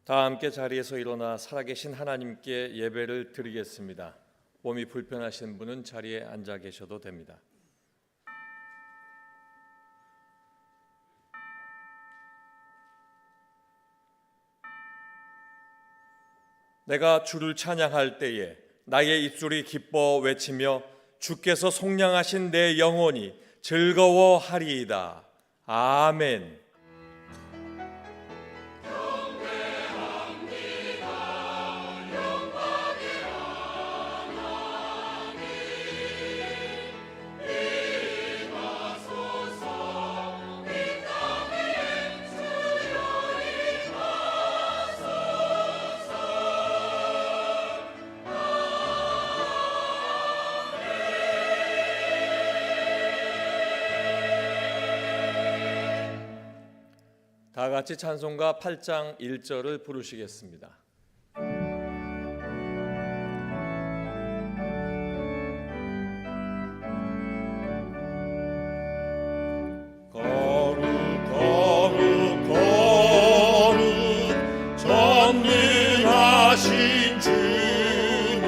다 함께 자리에서 일어나 살아계신 하나님께 예배를 드리겠습니다. 몸이 불편하신 분은 자리에 앉아 계셔도 됩니다. 내가 주를 찬양할 때에 나의 입술이 기뻐 외치며 주께서 속량하신 내 영혼이 즐거워하리이다. 아멘. 다 같이 찬송가 8장 1절을 부르시겠습니다. 거룩 거룩 거룩 전능하신 주님,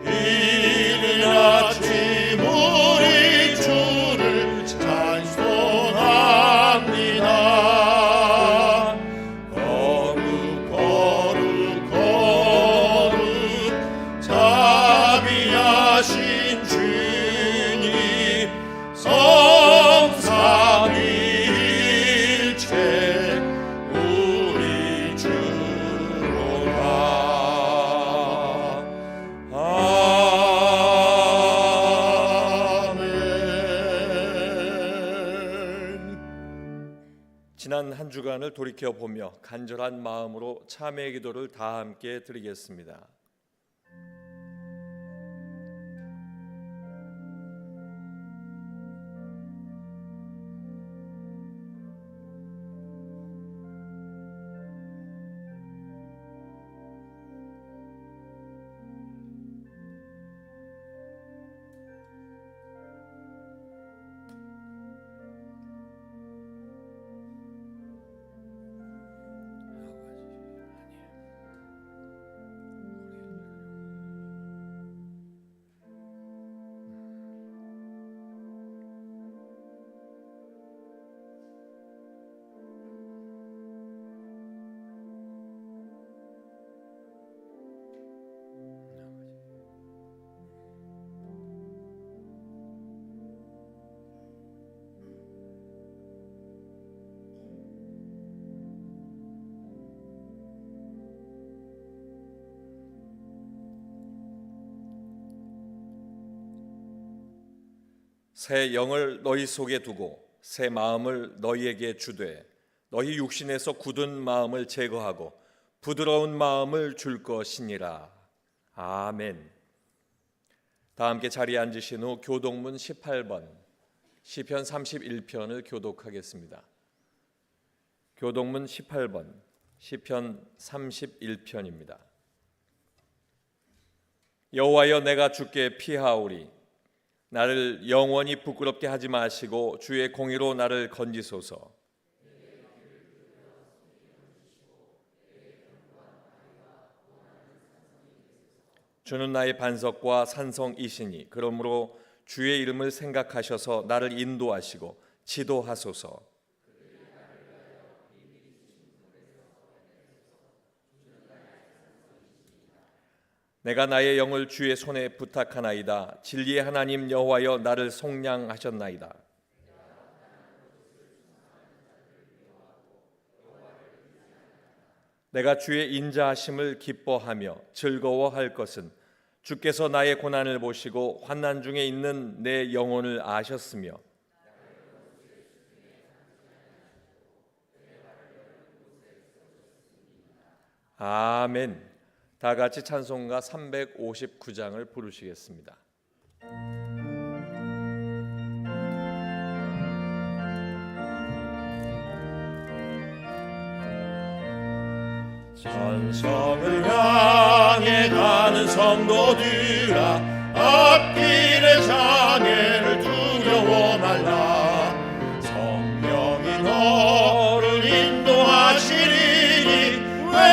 이른 아침 우리 주를 찬송합니다. 자비하신 주님, 성삼위일체 우리 주로라. 아멘. 지난 한 주간을 돌이켜보며 간절한 마음으로 참회의 기도를 다 함께 드리겠습니다. 새 영을 너희 속에 두고 새 마음을 너희에게 주되 너희 육신에서 굳은 마음을 제거하고 부드러운 마음을 줄 것이니라. 아멘. 다 함께 자리에 앉으신 후 교독문 18번 시편 31편을 교독하겠습니다. 교독문 18번 시편 31편입니다. 여호와여, 내가 주께 피하오리. 나를 영원히 부끄럽게 하지 마시고 주의 공의로 나를 건지소서. 주는 나의 반석과 산성이시니 그러므로 주의 이름을 생각하셔서 나를 인도하시고 지도하소서. 내가 나의 영을 주의 손에 부탁하나이다. 진리의 하나님 여호와여, 나를 속량하셨나이다. 내가 주의 인자하심을 기뻐하며 즐거워할 것은 주께서 나의 고난을 보시고 환난 중에 있는 내 영혼을 아셨으며 아멘. 다 같이 찬송가 359장을 부르시겠습니다. 천성을 향해 가는 성도들아, 앞길의 장애를 두려워 말라. 성령이 너를 인도하시리니 왜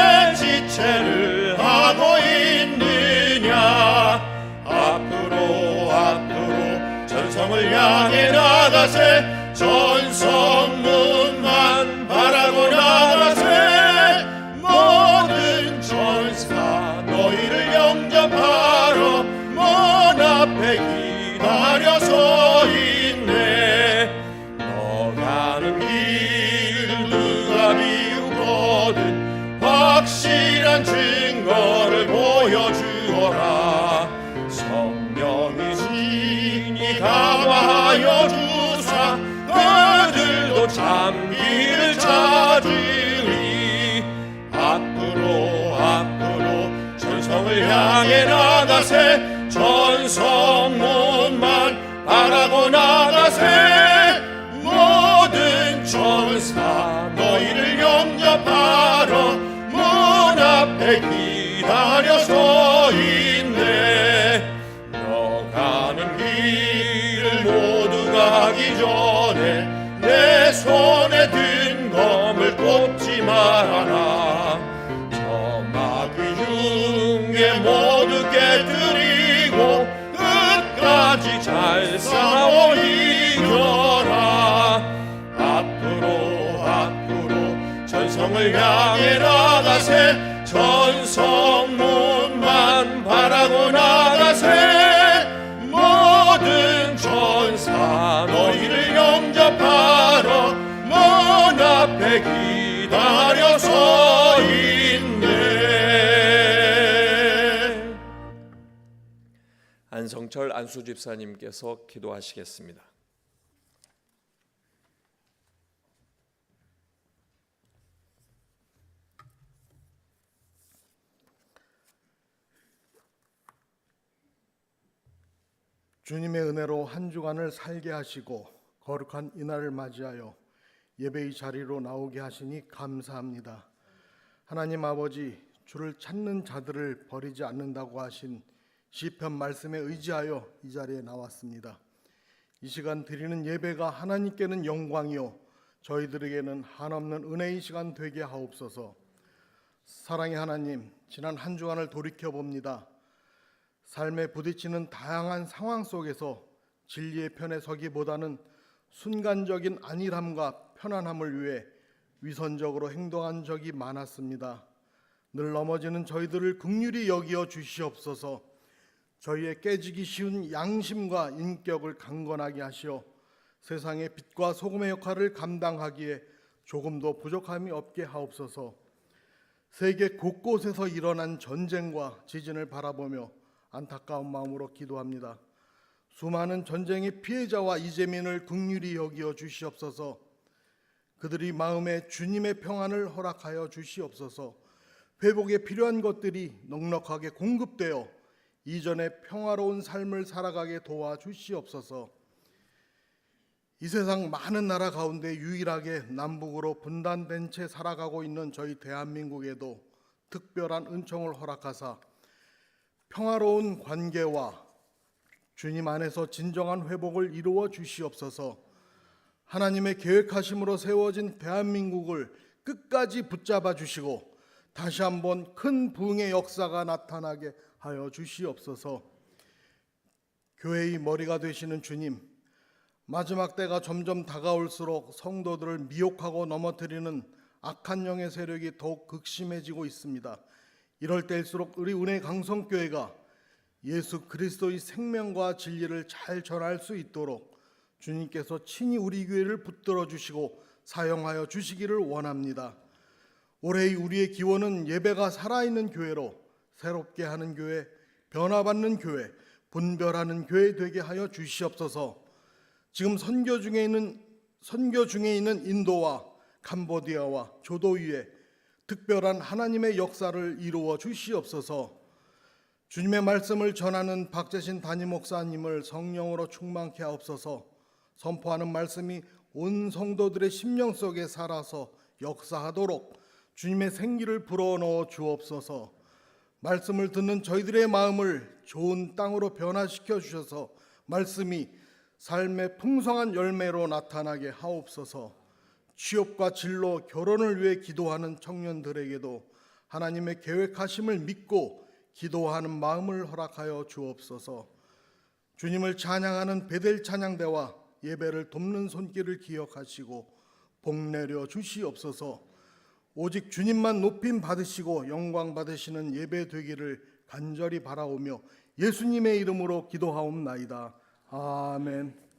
전성을 향해 나가세 전성문만 바라고 나가세 모든 천사 너희를 영접하러 문 앞에 기다려 서 있네 너 가는 길 누가 비우거든 확실한 증거를 보여주어라 성령이 진히 감화하여 주사 그들도 참기를 찾으리 앞으로 전성을 향해 나가세 전성문만 바라고 나가세 모든 천사 너희를 영접하러 문 앞에 기다려 서 있네 너 가는 길 모두 가기 전에 내 손에 든 검을 꼽지 말아라 저 마귀 중에 모두 깨뜨리고 끝까지 잘 싸워 이겨라 앞으로 전성을 향해 나가세 전성문만 바라고 나가세 모든 천사 너희를 영접하러 문 앞에 기다려 서 있네. 안성철 안수집사님께서 기도하시겠습니다. 주님의 은혜로 한 주간을 살게 하시고 거룩한 이날을 맞이하여 예배의 자리로 나오게 하시니 감사합니다. 하나님 아버지, 주를 찾는 자들을 버리지 않는다고 하신 시편 말씀에 의지하여 이 자리에 나왔습니다. 이 시간 드리는 예배가 하나님께는 영광이요 저희들에게는 한없는 은혜의 시간 되게 하옵소서. 사랑의 하나님, 지난 한 주간을 돌이켜봅니다. 삶에 부딪히는 다양한 상황 속에서 진리의 편에 서기보다는 순간적인 안일함과 편안함을 위해 위선적으로 행동한 적이 많았습니다. 늘 넘어지는 저희들을 긍휼히 여기어 주시옵소서. 저희의 깨지기 쉬운 양심과 인격을 강건하게 하시어 세상의 빛과 소금의 역할을 감당하기에 조금도 부족함이 없게 하옵소서. 세계 곳곳에서 일어난 전쟁과 지진을 바라보며 안타까운 마음으로 기도합니다. 수많은 전쟁의 피해자와 이재민을 긍휼히 여기어 주시옵소서. 그들이 마음에 주님의 평안을 허락하여 주시옵소서. 회복에 필요한 것들이 넉넉하게 공급되어 이전의 평화로운 삶을 살아가게 도와주시옵소서. 이 세상 많은 나라 가운데 유일하게 남북으로 분단된 채 살아가고 있는 저희 대한민국에도 특별한 은총을 허락하사 평화로운 관계와 주님 안에서 진정한 회복을 이루어 주시옵소서. 하나님의 계획하심으로 세워진 대한민국을 끝까지 붙잡아 주시고 다시 한번 큰 부흥의 역사가 나타나게 하여 주시옵소서. 교회의 머리가 되시는 주님, 마지막 때가 점점 다가올수록 성도들을 미혹하고 넘어뜨리는 악한 영의 세력이 더욱 극심해지고 있습니다. 이럴 때일수록 우리 은혜 강성교회가 예수 그리스도의 생명과 진리를 잘 전할 수 있도록 주님께서 친히 우리 교회를 붙들어 주시고 사용하여 주시기를 원합니다. 올해의 우리의 기원은 예배가 살아있는 교회로 새롭게 하는 교회, 변화받는 교회, 분별하는 교회 되게 하여 주시옵소서. 지금 선교 중에 있는 인도와 캄보디아와 조도 위에 특별한 하나님의 역사를 이루어 주시옵소서. 주님의 말씀을 전하는 박재신 담임 목사님을 성령으로 충만케 하옵소서. 선포하는 말씀이 온 성도들의 심령 속에 살아서 역사하도록 주님의 생기를 불어넣어 주옵소서. 말씀을 듣는 저희들의 마음을 좋은 땅으로 변화시켜 주셔서 말씀이 삶의 풍성한 열매로 나타나게 하옵소서. 취업과 진로, 결혼을 위해 기도하는 청년들에게도 하나님의 계획하심을 믿고 기도하는 마음을 허락하여 주옵소서. 주님을 찬양하는 베델 찬양대와 예배를 돕는 손길을 기억하시고 복 내려 주시옵소서. 오직 주님만 높임 받으시고 영광 받으시는 예배 되기를 간절히 바라오며 예수님의 이름으로 기도하옵나이다. 아멘.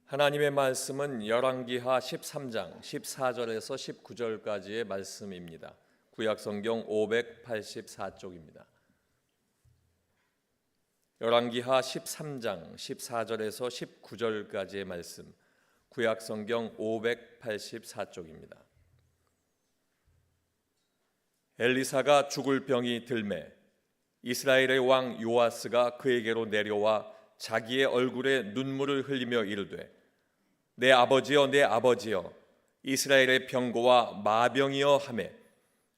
하나님의 말씀은 열왕기하 13장 14절에서 19절까지의 말씀입니다. 구약성경 584쪽입니다. 열왕기하 13장 14절에서 19절까지의 말씀, 구약성경 584쪽입니다. 엘리사가 죽을 병이 들매 이스라엘의 왕 요아스가 그에게로 내려와 자기의 얼굴에 눈물을 흘리며 이르되 내 아버지여 내 아버지여 이스라엘의 병고와 마병이여 하매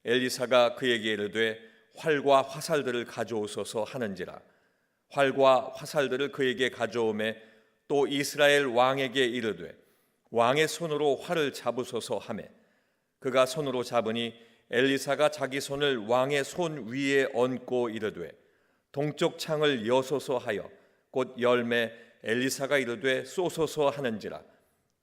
엘리사가 그에게 이르되 활과 화살들을 가져오소서 하는지라. 활과 화살들을 그에게 가져오매 또 이스라엘 왕에게 이르되 왕의 손으로 활을 잡으소서 하매 그가 손으로 잡으니 엘리사가 자기 손을 왕의 손 위에 얹고 이르되 동쪽 창을 여소서 하여 곧 열매 엘리사가 이르되 쏘소서 하는지라.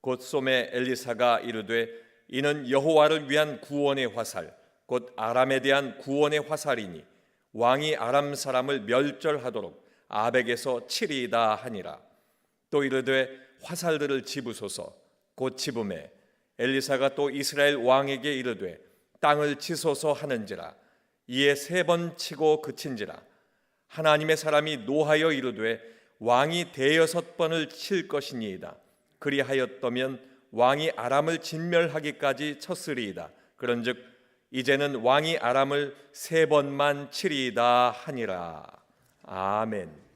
곧 쏘매 엘리사가 이르되 이는 여호와를 위한 구원의 화살 곧 아람에 대한 구원의 화살이니 왕이 아람 사람을 멸절하도록 아벡에서 치리이다 하니라. 또 이르되 화살들을 집으소서. 곧 집음에 엘리사가 또 이스라엘 왕에게 이르되 땅을 치소서 하는지라. 이에 3번 치고 그친지라. 하나님의 사람이 노하여 이르되 왕이 6번을 칠 것이니이다. 그리하였더면 왕이 아람을 진멸하기까지 쳤으리이다. 그런즉 이제는 왕이 아람을 3번만 치리이다 하니라. 아멘.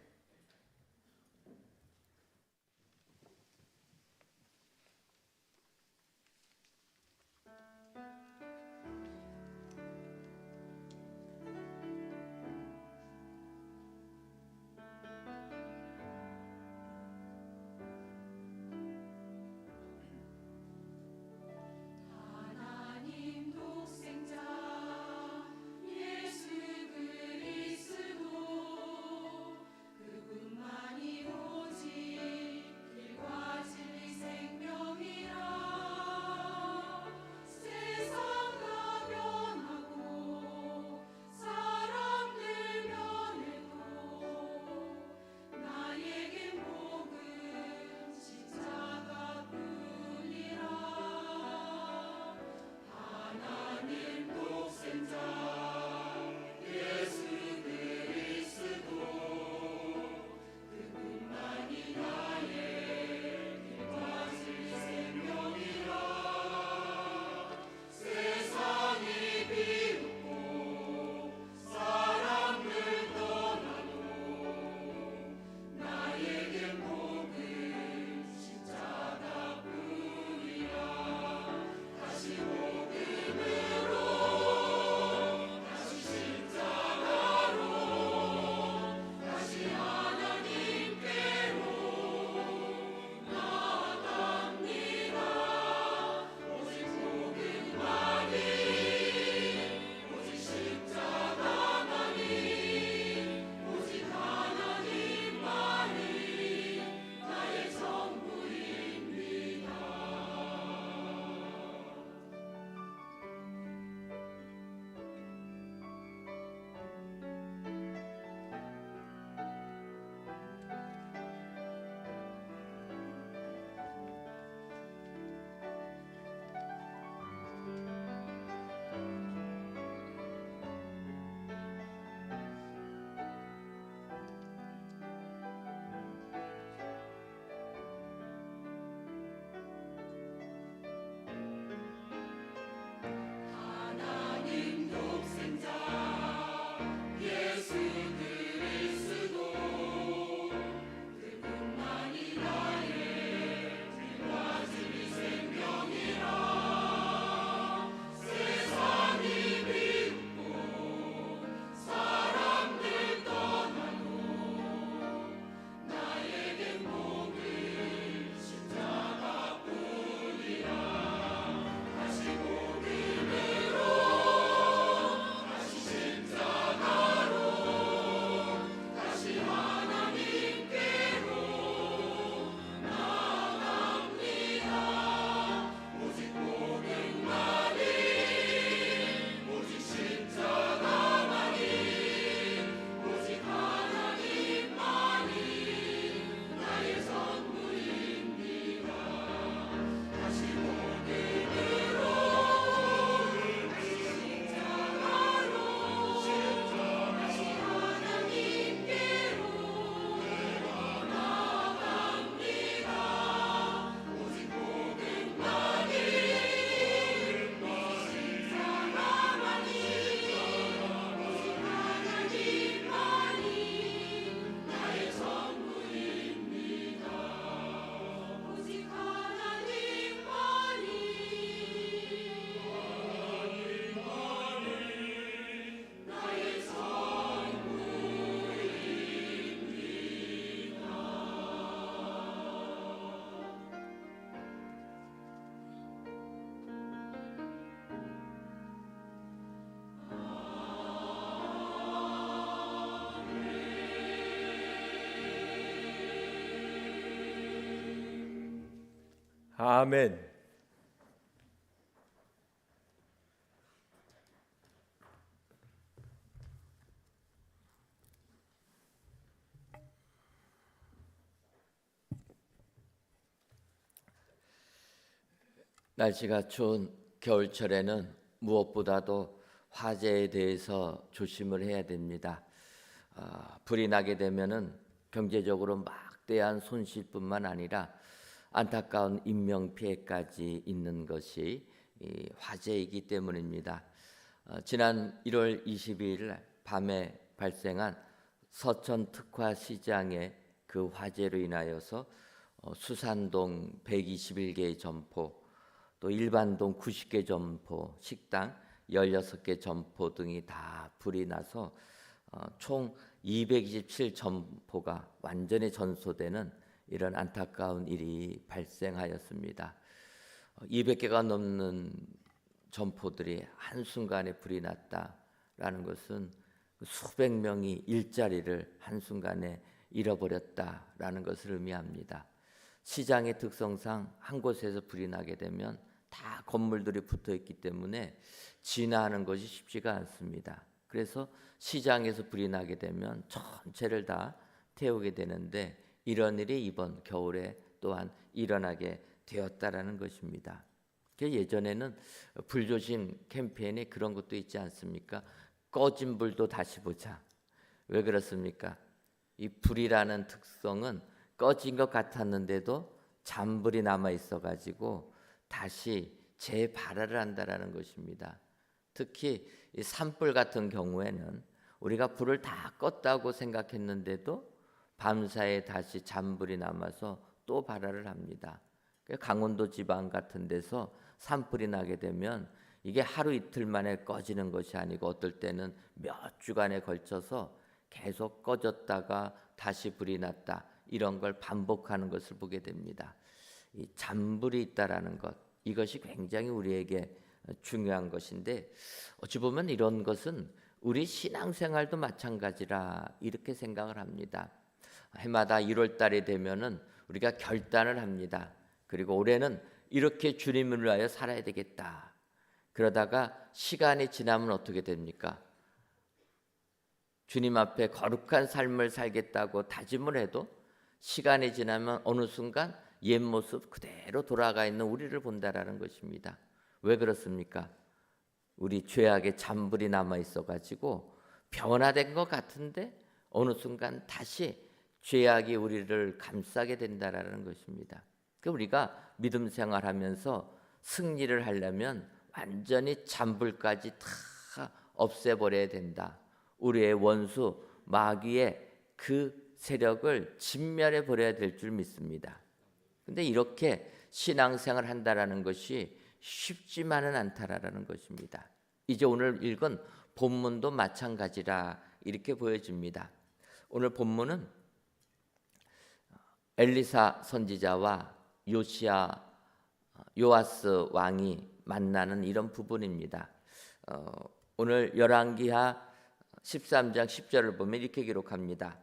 아멘. 날씨가 추운 겨울철에는 무엇보다도 화재에 대해서 조심을 해야 됩니다. 불이 나게 되면은 경제적으로 막대한 손실뿐만 아니라 안타까운 인명 피해까지 있는 것이 이 화재이기 때문입니다. 지난 1월 22일 밤에 발생한 서천 특화 시장의 그 화재로 인하여서 수산동 121개의 점포, 또 일반동 90개 점포, 식당 16개 점포 등이 다 불이 나서 총 227점포가 완전히 전소되는 이런 안타까운 일이 발생하였습니다. 200개가 넘는 점포들이 한순간에 불이 났다라는 것은 수백 명이 일자리를 한순간에 잃어버렸다라는 것을 의미합니다. 시장의 특성상 한 곳에서 불이 나게 되면 다 건물들이 붙어 있기 때문에 진화하는 것이 쉽지가 않습니다. 그래서 시장에서 불이 나게 되면 전체를 다 태우게 되는데 이런 일이 이번 겨울에 또한 일어나게 되었다라는 것입니다. 예전에는 불조심 캠페인에 그런 것도 있지 않습니까? 꺼진 불도 다시 보자. 왜 그렇습니까? 이 불이라는 특성은 꺼진 것 같았는데도 잔불이 남아 있어가지고 다시 재발화를 한다라는 것입니다. 특히 이 산불 같은 경우에는 우리가 불을 다 껐다고 생각했는데도 밤사이에 다시 잔불이 남아서 또 발화를 합니다. 강원도 지방 같은 데서 산불이 나게 되면 이게 하루 이틀 만에 꺼지는 것이 아니고 어떨 때는 몇 주간에 걸쳐서 계속 꺼졌다가 다시 불이 났다, 이런 걸 반복하는 것을 보게 됩니다. 이 잔불이 있다라는 것, 이것이 굉장히 우리에게 중요한 것인데 어찌 보면 이런 것은 우리 신앙생활도 마찬가지라 이렇게 생각을 합니다. 해마다 1월 달이 되면은 우리가 결단을 합니다. 그리고 올해는 이렇게 주님을 위하여 살아야 되겠다. 그러다가 시간이 지나면 어떻게 됩니까? 주님 앞에 거룩한 삶을 살겠다고 다짐을 해도 시간이 지나면 어느 순간 옛 모습 그대로 돌아가 있는 우리를 본다라는 것입니다. 왜 그렇습니까? 우리 죄악의 잔불이 남아 있어가지고 변화된 것 같은데 어느 순간 다시 죄악이 우리를 감싸게 된다라는 것입니다. 우리가 믿음 생활하면서 승리를 하려면 완전히 잔불까지 다 없애버려야 된다. 우리의 원수 마귀의 그 세력을 진멸해 버려야 될 줄 믿습니다. 근데 이렇게 신앙생활을 한다라는 것이 쉽지만은 않다라는 것입니다. 이제 오늘 읽은 본문도 마찬가지라 이렇게 보여집니다. 오늘 본문은 엘리사 선지자와 요아스 왕이 만나는 이런 부분입니다. 오늘 열왕기하 13장 10절을 보면 이렇게 기록합니다.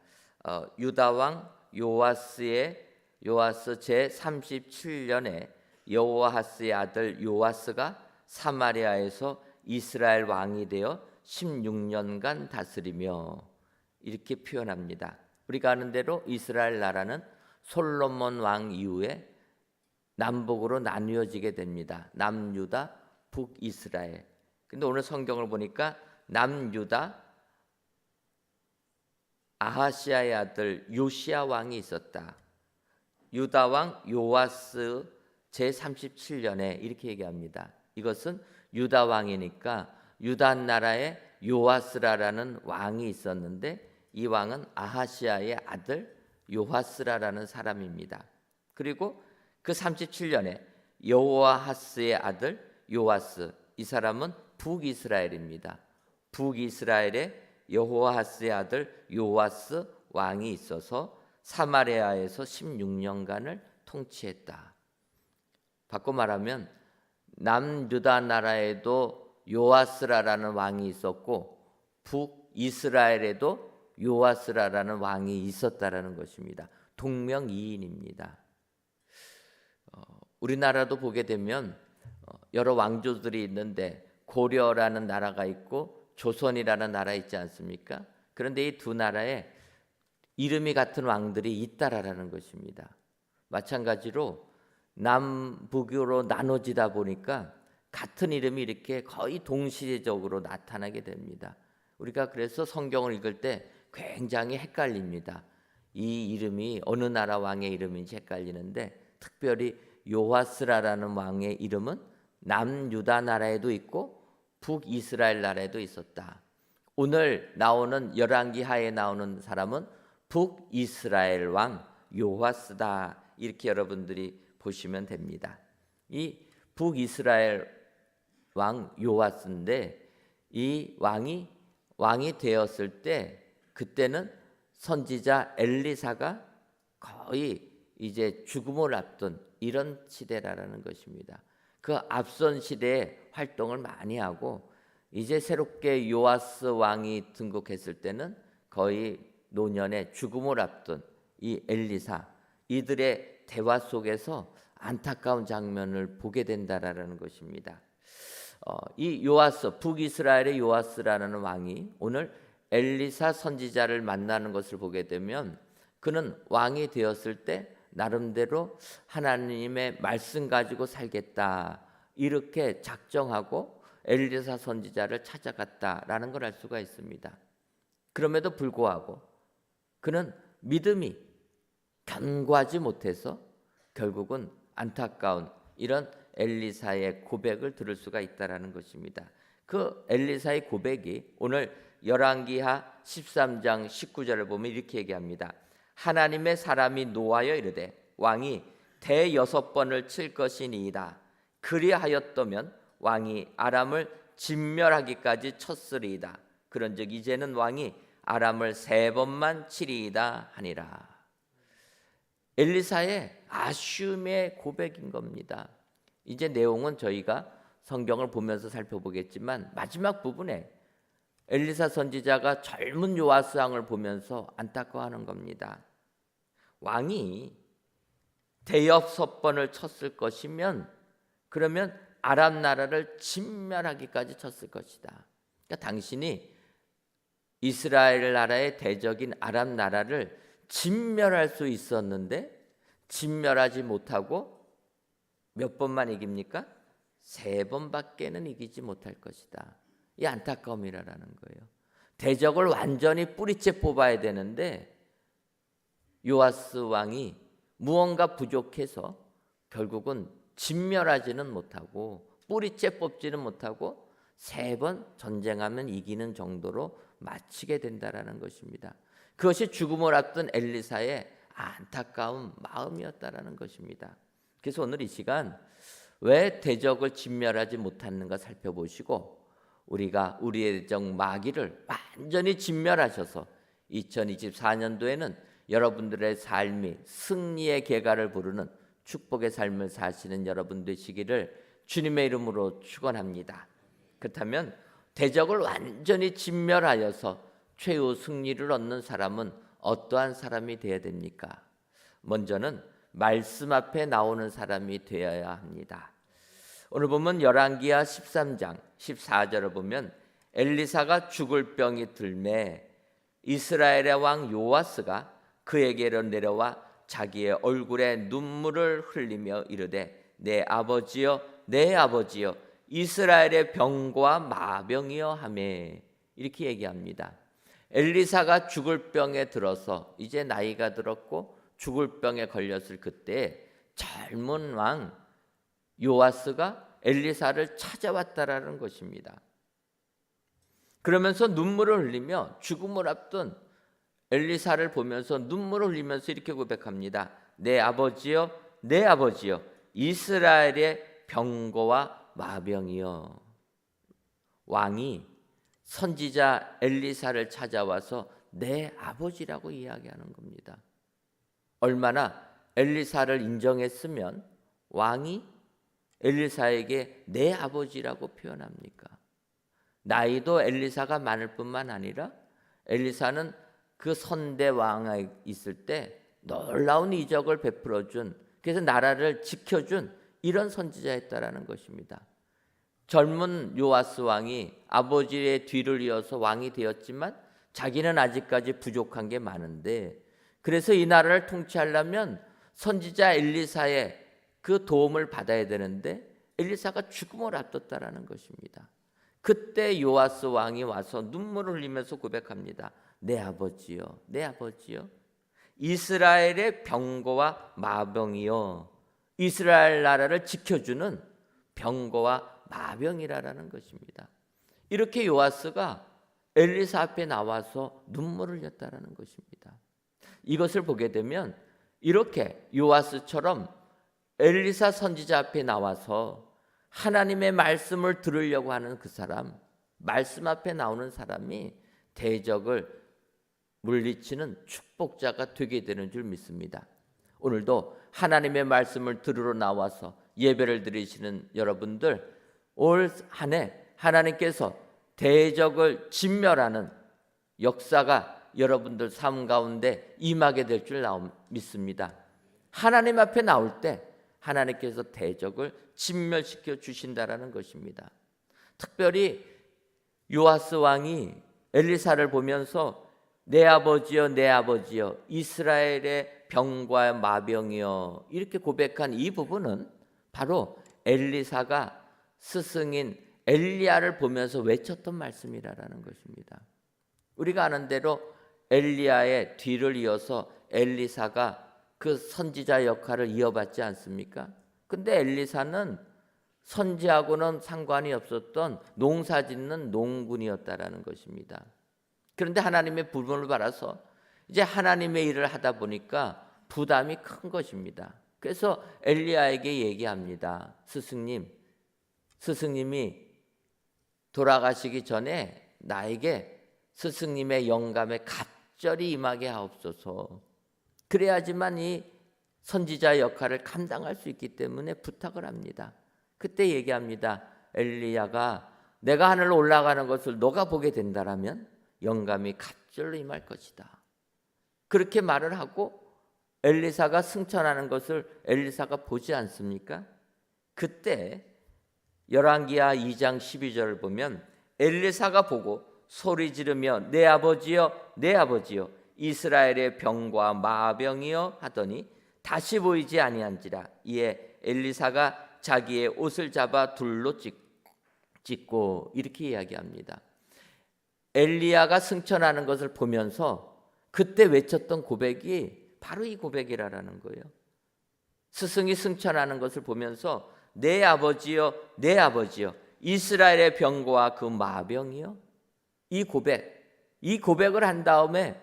유다 왕 요아스 제 37년에 여호아하스의 아들 요아스가 사마리아에서 이스라엘 왕이 되어 16년간 다스리며, 이렇게 표현합니다. 우리가 아는 대로 이스라엘 나라는 솔로몬 왕 이후에 남북으로 나뉘어지게 됩니다. 남유다, 북이스라엘. 근데 오늘 성경을 보니까 남유다 아하시아의 아들 요시야 왕이 있었다. 유다 왕 요아스 제 37년에 이렇게 얘기합니다. 이것은 유다 왕이니까 유다 나라에 요아스라라는 왕이 있었는데 이 왕은 아하시아의 아들 요아스라라는 사람입니다. 그리고 그 37년에 여호아하스의 아들 요아스, 이 사람은 북이스라엘입니다. 북이스라엘에 여호아하스의 아들 요아스 왕이 있어서 사마리아에서 16년간을 통치했다. 바꿔 말하면 남유다 나라에도 요아스라라는 왕이 있었고 북이스라엘에도 요아스라라는 왕이 있었다라는 것입니다. 동명이인입니다. 우리나라도 보게 되면 여러 왕조들이 있는데 고려라는 나라가 있고 조선이라는 나라 있지 않습니까? 그런데 이 두 나라에 이름이 같은 왕들이 있다라는 것입니다. 마찬가지로 남북으로 나눠지다 보니까 같은 이름이 이렇게 거의 동시대적으로 나타나게 됩니다. 우리가 그래서 성경을 읽을 때 굉장히 헷갈립니다. 이 이름이 어느 나라 왕의 이름인지 헷갈리는데, 특별히 요아스라라는 왕의 이름은 남유다 나라에도 있고 북이스라엘 나라에도 있었다. 오늘 나오는 열왕기하에 나오는 사람은 북이스라엘 왕 요아스다. 이렇게 여러분들이 보시면 됩니다. 이 북이스라엘 왕 요아스인데, 이 왕이 되었을 때 그때는 선지자 엘리사가 거의 이제 죽음을 앞둔 이런 시대라는 것입니다. 그 앞선 시대에 활동을 많이 하고 이제 새롭게 요아스 왕이 등극했을 때는 거의 노년에 죽음을 앞둔 이 엘리사, 이들의 대화 속에서 안타까운 장면을 보게 된다라는 것입니다. 이 요아스, 북이스라엘의 요아스라는 왕이 오늘 엘리사 선지자를 만나는 것을 보게 되면, 그는 왕이 되었을 때 나름대로 하나님의 말씀 가지고 살겠다 이렇게 작정하고 엘리사 선지자를 찾아갔다라는 걸 알 수가 있습니다. 그럼에도 불구하고 그는 믿음이 견고하지 못해서 결국은 안타까운 이런 엘리사의 고백을 들을 수가 있다라는 것입니다. 그 엘리사의 고백이 오늘 열왕기하 13장 19절을 보면 이렇게 얘기합니다. 하나님의 사람이 노하여 이르되 왕이 대여섯 번을 칠 것이니이다. 그리하였더면 왕이 아람을 진멸하기까지 쳤으리이다. 그런즉 이제는 왕이 아람을 3번만 치리이다 하니라. 엘리사의 아쉬움의 고백인 겁니다. 이제 내용은 저희가 성경을 보면서 살펴보겠지만, 마지막 부분에 엘리사 선지자가 젊은 요아스 왕을 보면서 안타까워하는 겁니다. 왕이 대여섯 번을 쳤을 것이면 그러면 아람 나라를 진멸하기까지 쳤을 것이다. 그러니까 당신이 이스라엘 나라의 대적인 아람 나라를 진멸할 수 있었는데 진멸하지 못하고 몇 번만 이깁니까? 3번밖에는 이기지 못할 것이다. 이 안타까움이라는 거예요. 대적을 완전히 뿌리째 뽑아야 되는데 요아스 왕이 무언가 부족해서 결국은 진멸하지는 못하고 뿌리째 뽑지는 못하고 3번 전쟁하면 이기는 정도로 마치게 된다라는 것입니다. 그것이 죽음을 앞둔 엘리사의 안타까운 마음이었다라는 것입니다. 그래서 오늘 이 시간 왜 대적을 진멸하지 못하는가 살펴보시고, 우리가 우리의 대적 마귀를 완전히 진멸하셔서 2024년도에는 여러분들의 삶이 승리의 계가를 부르는 축복의 삶을 사시는 여러분 되시기를 주님의 이름으로 축원합니다. 그렇다면 대적을 완전히 진멸하여서 최후 승리를 얻는 사람은 어떠한 사람이 되어야 됩니까? 먼저는 말씀 앞에 나오는 사람이 되어야 합니다. 오늘 보면 열왕기하 13장 14절을 보면 엘리사가 죽을 병이 들매 이스라엘의 왕 요아스가 그에게로 내려와 자기의 얼굴에 눈물을 흘리며 이르되 내 아버지여 내 아버지여 이스라엘의 병과 마병이여 하매, 이렇게 얘기합니다. 엘리사가 죽을 병에 들어서 이제 나이가 들었고 죽을 병에 걸렸을 그때 젊은 왕 요아스가 엘리사를 찾아왔다라는 것입니다. 그러면서 눈물을 흘리며 죽음을 앞둔 엘리사를 보면서 눈물을 흘리면서 이렇게 고백합니다. 내 아버지여 내 아버지여 이스라엘의 병거와 마병이여. 왕이 선지자 엘리사를 찾아와서 내 아버지라고 이야기하는 겁니다. 얼마나 엘리사를 인정했으면 왕이 엘리사에게 내 아버지라고 표현합니까? 나이도 엘리사가 많을 뿐만 아니라 엘리사는 그 선대 왕에 있을 때 놀라운 이적을 베풀어준, 그래서 나라를 지켜준 이런 선지자였다라는 것입니다. 젊은 요아스 왕이 아버지의 뒤를 이어서 왕이 되었지만 자기는 아직까지 부족한 게 많은데, 그래서 이 나라를 통치하려면 선지자 엘리사의 그 도움을 받아야 되는데 엘리사가 죽음을 앞뒀다라는 것입니다. 그때 요아스 왕이 와서 눈물을 흘리면서 고백합니다. 내 아버지요, 내 아버지요, 이스라엘의 병거와 마병이요, 이스라엘 나라를 지켜주는 병거와 마병이라는 것입니다. 이렇게 요아스가 엘리사 앞에 나와서 눈물을 흘렸다라는 것입니다. 이것을 보게 되면 이렇게 요아스처럼 엘리사 선지자 앞에 나와서 하나님의 말씀을 들으려고 하는 그 사람, 말씀 앞에 나오는 사람이 대적을 물리치는 축복자가 되게 되는 줄 믿습니다. 오늘도 하나님의 말씀을 들으러 나와서 예배를 드리시는 여러분들, 올 한 해 하나님께서 대적을 진멸하는 역사가 여러분들 삶 가운데 임하게 될 줄 믿습니다. 하나님 앞에 나올 때 하나님께서 대적을 진멸시켜 주신다라는 것입니다. 특별히 요아스 왕이 엘리사를 보면서 내 아버지여, 내 아버지여, 이스라엘의 병과 마병이여, 이렇게 고백한 이 부분은 바로 엘리사가 스승인 엘리야를 보면서 외쳤던 말씀이라는 것입니다. 우리가 아는 대로 엘리야의 뒤를 이어서 엘리사가 그 선지자 역할을 이어받지 않습니까? 근데 엘리사는 선지하고는 상관이 없었던 농사짓는 농군이었다라는 것입니다. 그런데 하나님의 부름을 받아서 이제 하나님의 일을 하다 보니까 부담이 큰 것입니다. 그래서 엘리야에게 얘기합니다. 스승님이 돌아가시기 전에 나에게 스승님의 영감에 갑절이 임하게 하옵소서. 그래야지만 이 선지자 역할을 감당할 수 있기 때문에 부탁을 합니다. 그때 얘기합니다. 엘리야가 내가 하늘로 올라가는 것을 너가 보게 된다라면 영감이 갑절로 임할 것이다. 그렇게 말을 하고 엘리사가 승천하는 것을 엘리사가 보지 않습니까? 그때 열왕기하 2장 12절을 보면 엘리사가 보고 소리 지르며 내 아버지여, 내 아버지여, 이스라엘의 병과 마병이여 하더니 다시 보이지 아니한지라. 이에 엘리사가 자기의 옷을 잡아 둘로 찢고, 이렇게 이야기합니다. 엘리야가 승천하는 것을 보면서 그때 외쳤던 고백이 바로 이 고백이라는 거예요. 스승이 승천하는 것을 보면서 내 아버지여, 내 아버지여, 이스라엘의 병과 그 마병이여. 이 고백을 한 다음에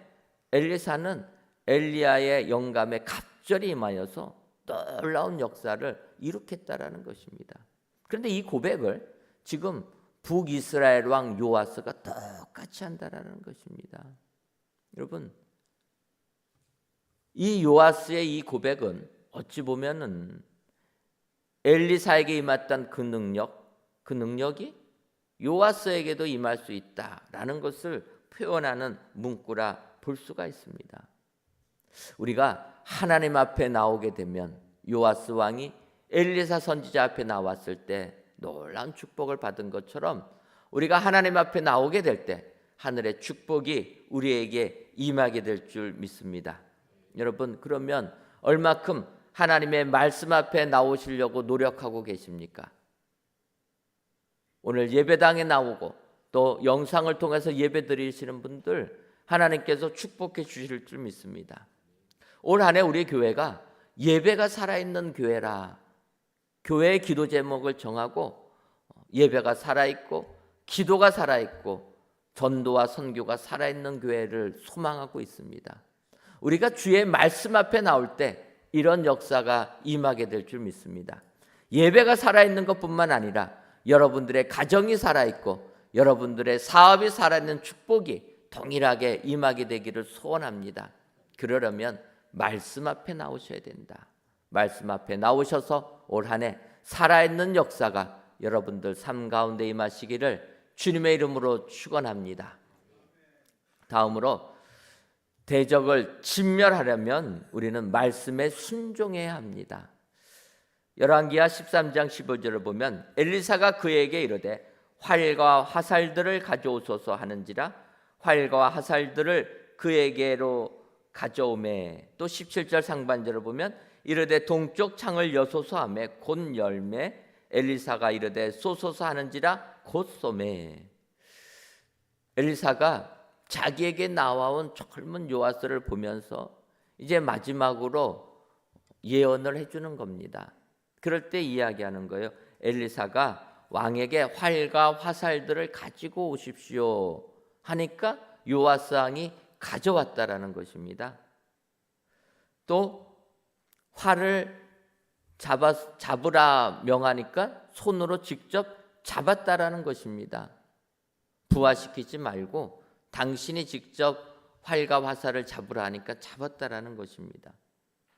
엘리사는 엘리야의 영감에 갑절이 임하여서 놀라운 역사를 일으켰다라는 것입니다. 그런데 이 고백을 지금 북이스라엘 왕 요아스가 똑같이 한다라는 것입니다. 여러분, 이 요아스의 이 고백은 어찌 보면은 엘리사에게 임했던 그 능력이 요아스에게도 임할 수 있다라는 것을 표현하는 문구라 볼 수가 있습니다. 우리가 하나님 앞에 나오게 되면 요아스 왕이 엘리사 선지자 앞에 나왔을 때 놀라운 축복을 받은 것처럼 우리가 하나님 앞에 나오게 될 때 하늘의 축복이 우리에게 임하게 될 줄 믿습니다. 여러분, 그러면 얼마큼 하나님의 말씀 앞에 나오시려고 노력하고 계십니까? 오늘 예배당에 나오고 또 영상을 통해서 예배 드리시는 분들 하나님께서 축복해 주실 줄 믿습니다. 올 한 해 우리 교회가 예배가 살아있는 교회라, 교회의 기도 제목을 정하고 예배가 살아있고 기도가 살아있고 전도와 선교가 살아있는 교회를 소망하고 있습니다. 우리가 주의 말씀 앞에 나올 때 이런 역사가 임하게 될 줄 믿습니다. 예배가 살아있는 것뿐만 아니라 여러분들의 가정이 살아있고 여러분들의 사업이 살아있는 축복이 동일하게 임하게 되기를 소원합니다. 그러려면 말씀 앞에 나오셔야 된다. 말씀 앞에 나오셔서 올 한 해 살아있는 역사가 여러분들 삶 가운데 임하시기를 주님의 이름으로 축원합니다. 다음으로 대적을 진멸하려면 우리는 말씀에 순종해야 합니다. 열왕기하 13장 15절을 보면 엘리사가 그에게 이르되 활과 화살들을 가져오소서 하는지라 활과 화살들을 그에게로 가져오매. 또 17절 상반절을 보면 이르되 동쪽 창을 여소서 하매 곧 열매. 엘리사가 이르되 쏘소서 하는지라 곧 쏘매. 엘리사가 자기에게 나와온 젊은 요아스를 보면서 이제 마지막으로 예언을 해주는 겁니다. 그럴 때 이야기하는 거예요. 엘리사가 왕에게 활과 화살들을 가지고 오십시오 하니까 요아스 왕이 가져왔다라는 것입니다. 또 활을 잡으라 명하니까 손으로 직접 잡았다라는 것입니다. 부하시키지 말고 당신이 직접 활과 화살을 잡으라 하니까 잡았다라는 것입니다.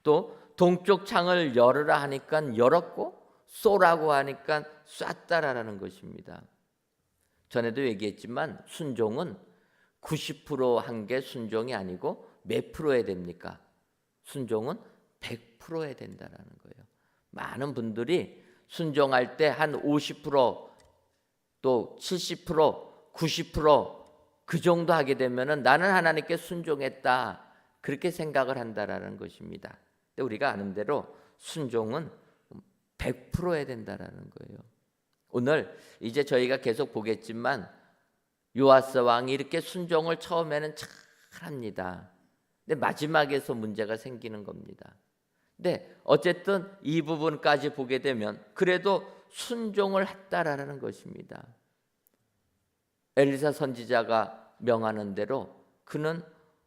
또 동쪽 창을 열으라 하니까 열었고 쏘라고 하니까 쐈다라는 것입니다. 전에도 얘기했지만 순종은 90%한 게 순종이 아니고 몇 프로에 됩니까? 순종은 100%에 된다라는 거예요. 많은 분들이 순종할 때 한 50% 또 70% 90% 정도 하게 되면은 나는 하나님께 순종했다 그렇게 생각을 한다라는 것입니다. 근데 우리가 아는 대로 순종은 100%해야 된다라는 거예요. 오늘 이제 저희가 계속 보겠지만 요아스 왕이 이렇게 순종을 처음에는 잘합니다. 근데 마지막에서 문제가 생기는 겁니다. 근데 어쨌든 이 부분까지 보게 되면 그래도 순종을 했다라는 것입니다. 엘리사 선지자가 명하는 대로 그는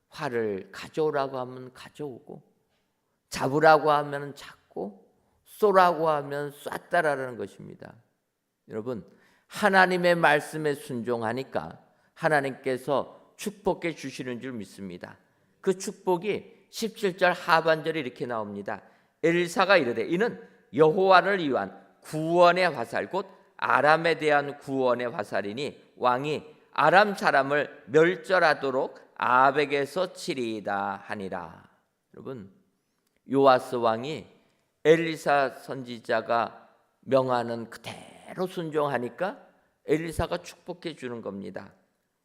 활을 가져오라고 하면 가져오고 잡으라고 하면 잡고 쏘라고 하면 쐈다라는 것입니다. 여러분, 하나님의 말씀에 순종하니까 하나님께서 축복해 주시는 줄 믿습니다. 그 축복이 17절 하반절에 이렇게 나옵니다. 엘리사가 이르되 이는 여호와를 위한 구원의 화살 곧 아람에 대한 구원의 화살이니 왕이 아람 사람을 멸절하도록 아벡에서 치리이다 하니라. 여러분, 요아스 왕이 엘리사 선지자가 명하는 그대로 순종하니까 엘리사가 축복해 주는 겁니다.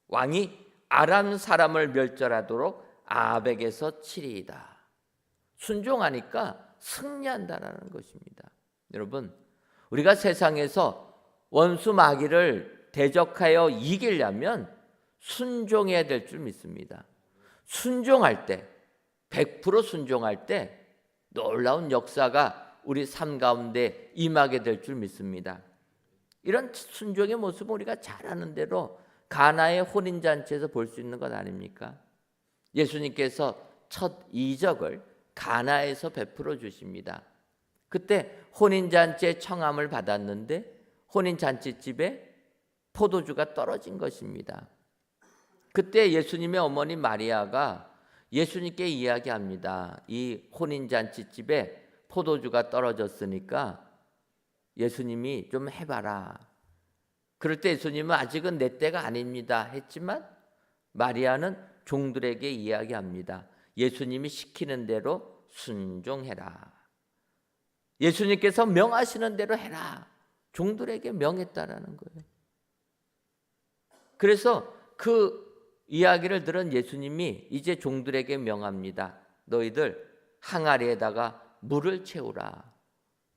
왕이 아람 사람을 멸절하도록 아벡에서 치리이다. 순종하니까 승리한다라는 것입니다. 여러분, 우리가 세상에서 원수 마귀를 대적하여 이기려면 순종해야 될 줄 믿습니다. 순종할 때 100% 순종할 때 놀라운 역사가 우리 삶 가운데 임하게 될 줄 믿습니다. 이런 순종의 모습은 우리가 잘 아는 대로 가나의 혼인잔치에서 볼 수 있는 것 아닙니까? 예수님께서 첫 이적을 가나에서 베풀어 주십니다. 그때 혼인잔치의 청함을 받았는데 혼인잔치집에 포도주가 떨어진 것입니다. 그때 예수님의 어머니 마리아가 예수님께 이야기합니다. 이 혼인잔치집에 포도주가 떨어졌으니까 예수님이 좀 해봐라. 그럴 때 예수님은 아직은 내 때가 아닙니다 했지만 마리아는 종들에게 이야기합니다. 예수님이 시키는 대로 순종해라. 예수님께서 명하시는 대로 해라. 종들에게 명했다라는 거예요. 그래서 그 이야기를 들은 예수님이 이제 종들에게 명합니다. 너희들 항아리에다가 물을 채우라.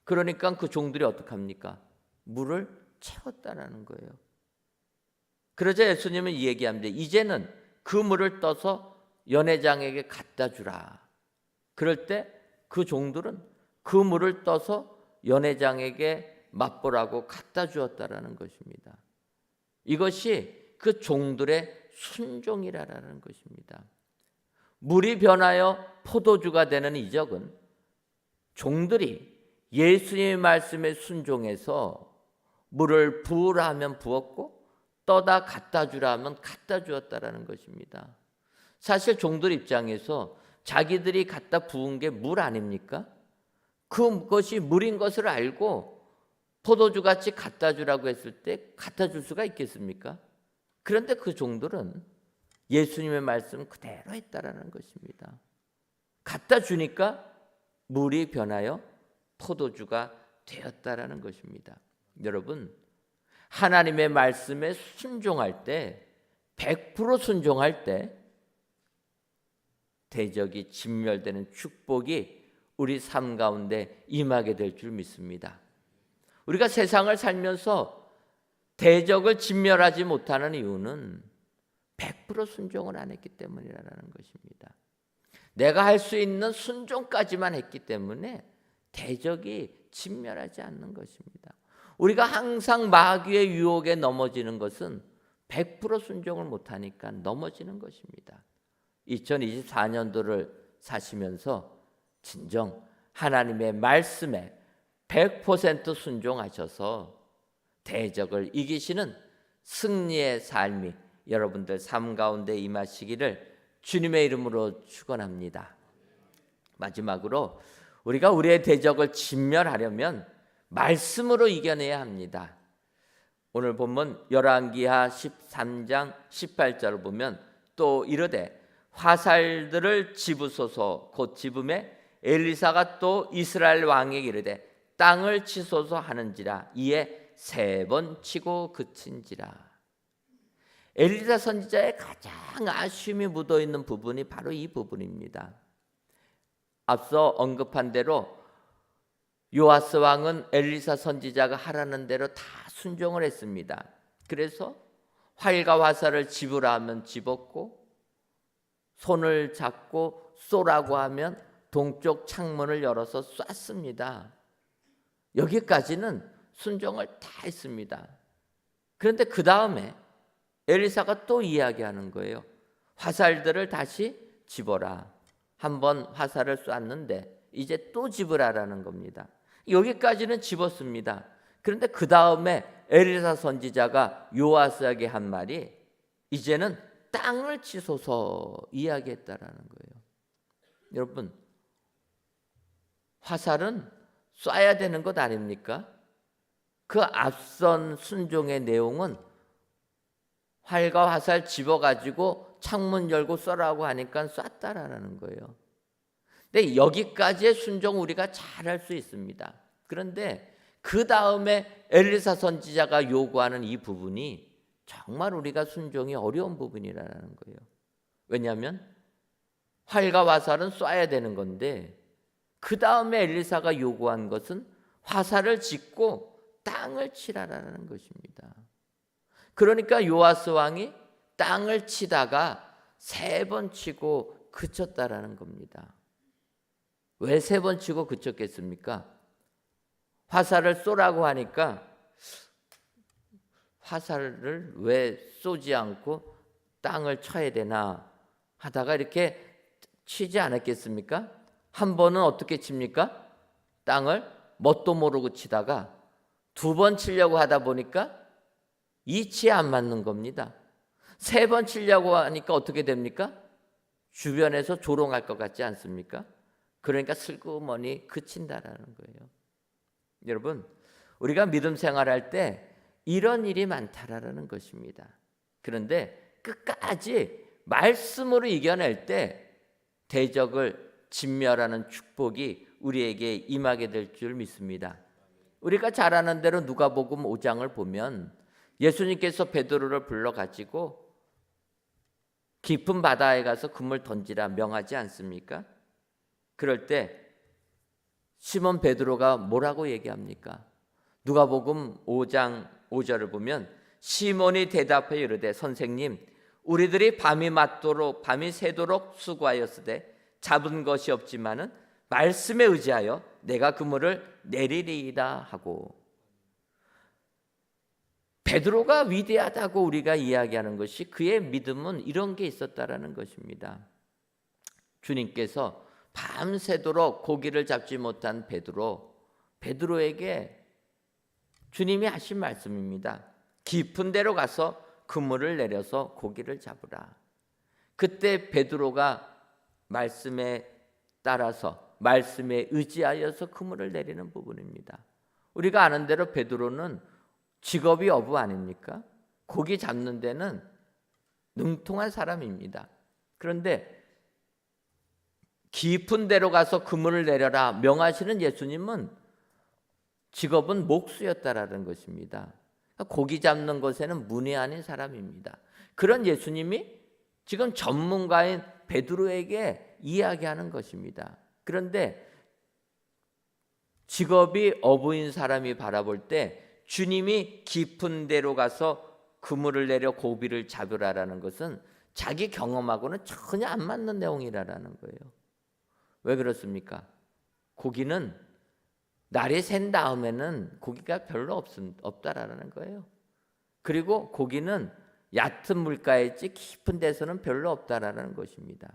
그러니까 그 종들이 어떡합니까? 물을 채웠다라는 거예요. 그러자 예수님은 이 얘기합니다. 이제는 그 물을 떠서 연회장에게 갖다 주라. 그럴 때 그 종들은 그 물을 떠서 연회장에게 맛보라고 갖다 주었다라는 것입니다. 이것이 그 종들의 순종이라는 것입니다. 물이 변하여 포도주가 되는 이적은 종들이 예수님의 말씀에 순종해서 물을 부으라 하면 부었고 떠다 갖다 주라 하면 갖다 주었다라는 것입니다. 사실 종들 입장에서 자기들이 갖다 부은 게 물 아닙니까? 그것이 물인 것을 알고 포도주같이 갖다 주라고 했을 때 갖다 줄 수가 있겠습니까? 그런데 그 종들은 예수님의 말씀 그대로 했다라는 것입니다. 갖다 주니까 물이 변하여 포도주가 되었다라는 것입니다. 여러분, 하나님의 말씀에 순종할 때, 100% 순종할 때 대적이 진멸되는 축복이 우리 삶 가운데 임하게 될 줄 믿습니다. 우리가 세상을 살면서 대적을 진멸하지 못하는 이유는 100% 순종을 안 했기 때문이라는 것입니다. 내가 할 수 있는 순종까지만 했기 때문에 대적이 진멸하지 않는 것입니다. 우리가 항상 마귀의 유혹에 넘어지는 것은 100% 순종을 못하니까 넘어지는 것입니다. 2024년도를 사시면서 진정 하나님의 말씀에 100% 순종하셔서 대적을 이기시는 승리의 삶이 여러분들 삶 가운데 임하시기를 주님의 이름으로 축원합니다. 마지막으로 우리가 우리의 대적을 진멸하려면 말씀으로 이겨내야 합니다. 오늘 본문 열왕기하 13장 18절을 보면 또 이르되 화살들을 집으소서 곧 집음에 엘리사가 또 이스라엘 왕에게 이르되 땅을 치소서 하는지라 이에 3번 치고 그친지라. 엘리사 선지자의 가장 아쉬움이 묻어있는 부분이 바로 이 부분입니다. 앞서 언급한 대로 요아스 왕은 엘리사 선지자가 하라는 대로 다 순종을 했습니다. 그래서 활과 화살을 집으라 하면 집었고, 손을 잡고 쏘라고 하면 동쪽 창문을 열어서 쐈습니다. 여기까지는 순종을 다 했습니다. 그런데 그 다음에 엘리사가 또 이야기하는 거예요. 화살들을 다시 집어라. 한번 화살을 쐈는데 이제 또 집으라라는 겁니다. 여기까지는 집었습니다. 그런데 그 다음에 엘리사 선지자가 요아스에게 한 말이 이제는 땅을 치소서 이야기했다라는 거예요. 여러분, 화살은 쏴야 되는 것 아닙니까? 그 앞선 순종의 내용은 활과 화살 집어가지고 창문 열고 쏘라고 하니까 쐈다라는 거예요. 근데 여기까지의 순종 우리가 잘할 수 있습니다. 그런데 그 다음에 엘리사 선지자가 요구하는 이 부분이 정말 우리가 순종이 어려운 부분이라는 거예요. 왜냐하면 활과 화살은 쏴야 되는 건데 그 다음에 엘리사가 요구한 것은 화살을 짓고 땅을 치라라는 것입니다. 그러니까 요아스 왕이 땅을 치다가 3번 치고 그쳤다라는 겁니다. 왜 3번 치고 그쳤겠습니까? 화살을 쏘라고 하니까 화살을 왜 쏘지 않고 땅을 쳐야 되나 하다가 이렇게 치지 않았겠습니까? 한 번은 어떻게 칩니까? 땅을 뭣도 모르고 치다가 2번 치려고 하다 보니까 이치에 안 맞는 겁니다. 3번 치려고 하니까 어떻게 됩니까? 주변에서 조롱할 것 같지 않습니까? 그러니까 슬그머니 그친다라는 거예요. 여러분, 우리가 믿음 생활할 때 이런 일이 많다라는 것입니다. 그런데 끝까지 말씀으로 이겨낼 때 대적을 진멸하는 축복이 우리에게 임하게 될 줄 믿습니다. 우리가 잘 아는 대로 누가복음 5장을 보면 예수님께서 베드로를 불러가지고 깊은 바다에 가서 그물 던지라 명하지 않습니까? 그럴 때 시몬 베드로가 뭐라고 얘기합니까? 누가복음 5장 5절을 보면 시몬이 대답해 이르되 선생님 우리들이 밤이 새도록 수고하였으되 잡은 것이 없지만은 말씀에 의지하여 내가 그물을 내리리이다 하고. 베드로가 위대하다고 우리가 이야기하는 것이 그의 믿음은 이런 게 있었다라는 것입니다. 주님께서 밤새도록 고기를 잡지 못한 베드로에게 주님이 하신 말씀입니다. 깊은 데로 가서 그물을 내려서 고기를 잡으라. 그때 베드로가 말씀에 따라서 말씀에 의지하여서 그물을 내리는 부분입니다. 우리가 아는 대로 베드로는 직업이 어부 아닙니까? 고기 잡는 데는 능통한 사람입니다. 그런데 깊은 데로 가서 그물을 내려라 명하시는 예수님은 직업은 목수였다라는 것입니다. 고기 잡는 것에는 문외 아닌 사람입니다. 그런 예수님이 지금 전문가인 베드로에게 이야기하는 것입니다. 그런데 직업이 어부인 사람이 바라볼 때 주님이 깊은 데로 가서 그물을 내려 고기를 잡으라라는 것은 자기 경험하고는 전혀 안 맞는 내용이라는 거예요. 왜 그렇습니까? 고기는 날이 샌 다음에는 고기가 별로 없다라는 거예요. 그리고 고기는 얕은 물가에 있지 깊은 데서는 별로 없다라는 것입니다.